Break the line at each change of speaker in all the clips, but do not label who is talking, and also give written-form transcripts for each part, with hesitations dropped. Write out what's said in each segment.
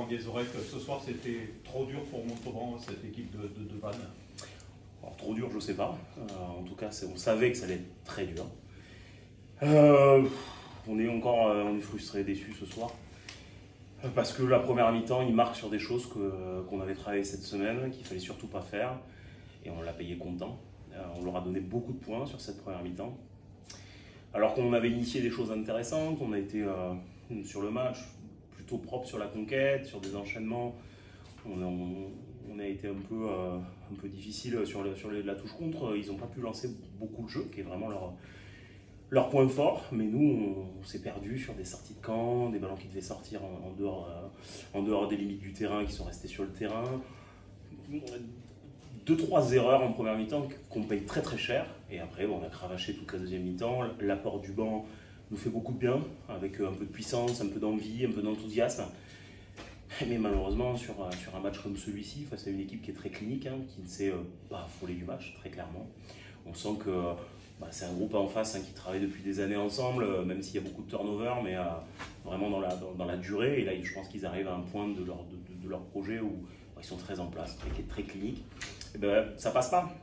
Guézorec, ce soir c'était trop dur pour Montauban, cette équipe de Vannes?
Alors, trop dur, je ne sais pas. En tout cas, on savait que ça allait être très dur. On est frustré, déçu ce soir. Parce que la première mi-temps, il marque sur des choses qu'on avait travaillé cette semaine, qu'il ne fallait surtout pas faire. Et on l'a payé comptant. On leur a donné beaucoup de points sur cette première mi-temps. Alors qu'on avait initié des choses intéressantes, on a été sur le match plutôt propre sur la conquête, sur des enchaînements. On a été un peu difficile sur la touche contre. Ils n'ont pas pu lancer beaucoup de jeu, qui est vraiment leur point fort. Mais nous, on s'est perdu sur des sorties de camp, des ballons qui devaient sortir en dehors des limites du terrain, qui sont restés sur le terrain. 2-3 erreurs en première mi-temps qu'on paye très très cher. Et après, on a cravaché toute la deuxième mi-temps. L'apport du banc nous fait beaucoup de bien, avec un peu de puissance, un peu d'envie, un peu d'enthousiasme. Mais malheureusement, sur un match comme celui-ci, face à une équipe qui est très clinique, qui ne s'est pas affolée du match, très clairement, on sent que c'est un groupe en face qui travaille depuis des années ensemble, même s'il y a beaucoup de turnover, mais vraiment dans la durée. Et là, je pense qu'ils arrivent à un point de leur projet où ils sont très en place, très clinique. Et ça passe pas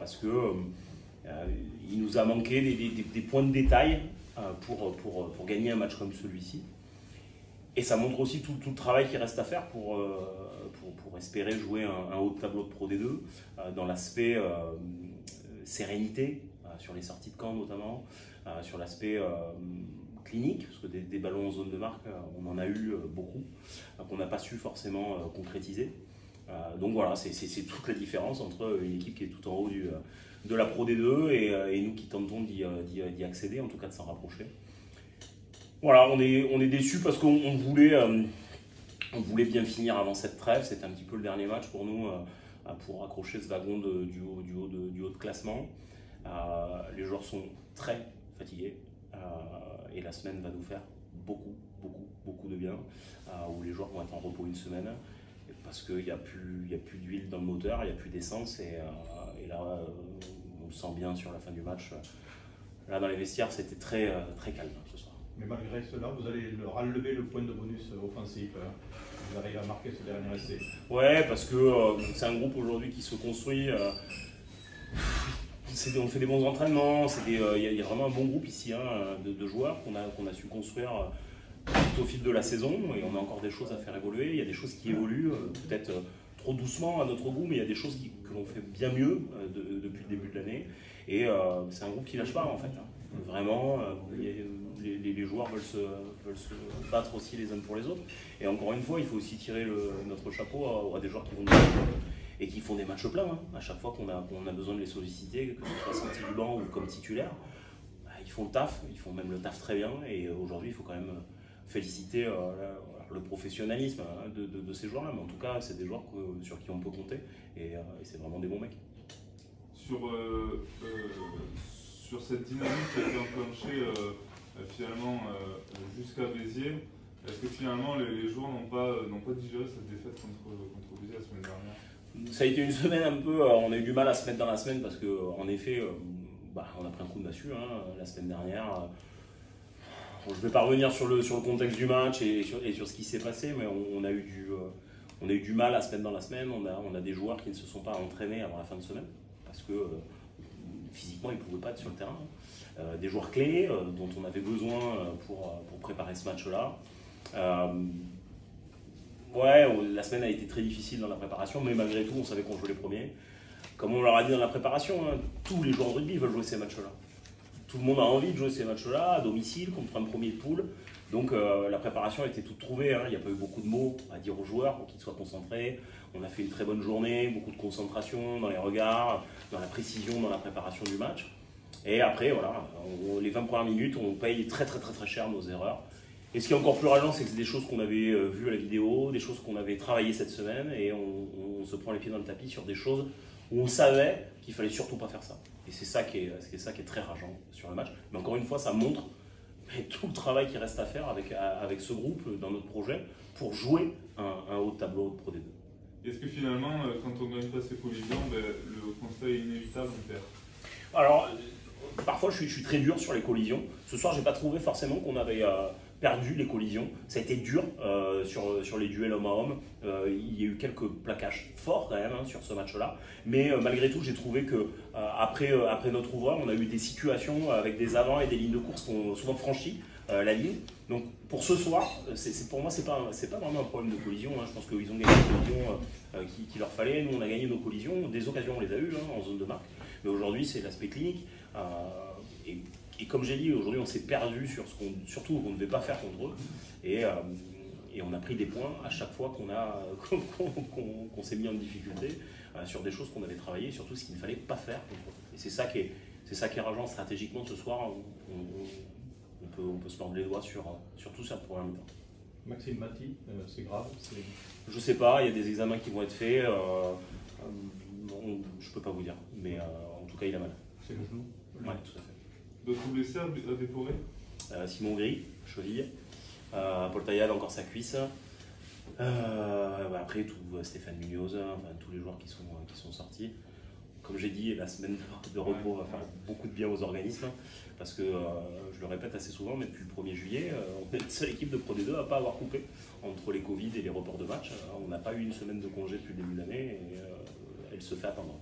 parce que il nous a manqué des points de détail pour gagner un match comme celui-ci. Et ça montre aussi tout le travail qui reste à faire pour espérer jouer un haut de tableau de Pro D2 dans l'aspect sérénité, sur les sorties de camp notamment, sur l'aspect clinique, parce que des ballons en zone de marque, on en a eu beaucoup, qu'on n'a pas su forcément concrétiser. Donc voilà, c'est toute la différence entre une équipe qui est tout en haut de la Pro D2 et nous qui tentons d'y accéder, en tout cas de s'en rapprocher. Voilà, on est déçus parce qu'on voulait bien finir avant cette trêve. C'était un petit peu le dernier match pour nous pour accrocher ce wagon du haut de classement. Les joueurs sont très fatigués et la semaine va nous faire beaucoup de bien, où les joueurs vont être en repos une semaine parce qu'il n'y a plus d'huile dans le moteur, il n'y a plus d'essence et là on le sent bien sur la fin du match. Là dans les vestiaires c'était très calme ce soir.
Mais malgré cela, vous allez leur enlever le point de bonus offensif. Vous arrivez à marquer ce dernier essai.
Ouais, parce que c'est un groupe aujourd'hui qui se construit. On fait des bons entraînements. Il y a vraiment un bon groupe ici de joueurs qu'on a su construire tout au fil de la saison. Et on a encore des choses à faire évoluer. Il y a des choses qui évoluent, peut-être trop doucement à notre goût, mais il y a des choses que l'on fait bien mieux depuis le début de l'année. Et c'est un groupe qui lâche pas en fait. Vraiment, les joueurs veulent se battre aussi les uns pour les autres. Et encore une fois, il faut aussi tirer notre chapeau à des joueurs qui vont nous et qui font des matchs pleins. À chaque fois qu'on a besoin de les solliciter, que ce soit sorti du banc ou comme titulaire, ils font le taf, ils font même le taf très bien. Et aujourd'hui, il faut quand même féliciter le professionnalisme de ces joueurs-là. Mais en tout cas, c'est des joueurs sur qui on peut compter et c'est vraiment des bons mecs.
Sur cette dynamique qui a été enclenchée finalement jusqu'à Béziers, est-ce que finalement les joueurs n'ont pas digéré cette défaite contre Béziers la semaine dernière?
Ça a été une semaine un peu, on a eu du mal à se mettre dans la semaine parce qu'en effet, on a pris un coup de massue la semaine dernière. Je ne vais pas revenir sur le contexte du match et sur ce qui s'est passé, mais on a eu du mal à se mettre dans la semaine. On a des joueurs qui ne se sont pas entraînés avant la fin de semaine parce que physiquement, ils ne pouvaient pas être sur le terrain. Des joueurs clés dont on avait besoin pour préparer ce match-là. La semaine a été très difficile dans la préparation, mais malgré tout, on savait qu'on jouait les premiers. Comme on leur a dit dans la préparation, tous les joueurs de rugby veulent jouer ces matchs-là. Tout le monde a envie de jouer ces matchs-là, à domicile, contre un premier de poule. Donc la préparation a été toute trouvée. Il n'y a pas eu beaucoup de mots à dire aux joueurs pour qu'ils soient concentrés. On a fait une très bonne journée, beaucoup de concentration dans les regards, dans la précision, dans la préparation du match. Et après, les 20 premières minutes, on paye très cher nos erreurs. Et ce qui est encore plus rageant, c'est que c'est des choses qu'on avait vues à la vidéo, des choses qu'on avait travaillées cette semaine, et on se prend les pieds dans le tapis sur des choses où on savait qu'il fallait surtout pas faire ça. Et c'est ça qui est très rageant sur le match. Mais encore une fois, ça montre tout le travail qui reste à faire avec ce groupe dans notre projet pour jouer un haut de tableau de Pro D2.
Est-ce que finalement, quand on gagne pas ces collisions, le constat est inévitable, on perd?
Alors, parfois je suis très dur sur les collisions. Ce soir, j'ai pas trouvé forcément qu'on avait perdu les collisions. Ça a été dur sur les duels homme à homme. Il y a eu quelques plaquages forts quand même sur ce match-là. Mais malgré tout, j'ai trouvé que après notre ouvreur, on a eu des situations avec des avants et des lignes de course qui ont souvent franchi la ligne. Donc pour ce soir, pour moi, c'est pas vraiment un problème de collision. Je pense qu'ils ont gagné les collisions qu'il leur fallait. Nous, on a gagné nos collisions. Des occasions, on les a eues en zone de marque. Mais aujourd'hui, c'est l'aspect clinique. Et comme j'ai dit, aujourd'hui, on s'est perdu sur surtout qu'on ne devait pas faire contre eux. Et on a pris des points à chaque fois qu'on s'est mis en difficulté sur des choses qu'on avait travaillées, surtout ce qu'il ne fallait pas faire contre eux. Et c'est ça qui est rageant stratégiquement ce soir. On peut se mordre les doigts sur tout ça pour un mi-temps.
Maxime Maty, c'est grave?
Je sais pas, il y a des examens qui vont être faits. Je peux pas vous dire, mais en tout cas, il a mal.
C'est le genou?
Oui, tout à fait.
D'autres blessés à déplorer?
Simon Gris, cheville. Paul Taillade, encore sa cuisse. Après, Stéphane Munoz, tous les joueurs qui sont sortis. Comme j'ai dit, la semaine de repos va faire beaucoup de bien aux organismes. Parce que, je le répète assez souvent, mais depuis le 1er juillet, on est la seule équipe de Pro D2 à ne pas avoir coupé entre les Covid et les reports de match. On n'a pas eu une semaine de congé depuis le début de l'année et elle se fait attendre.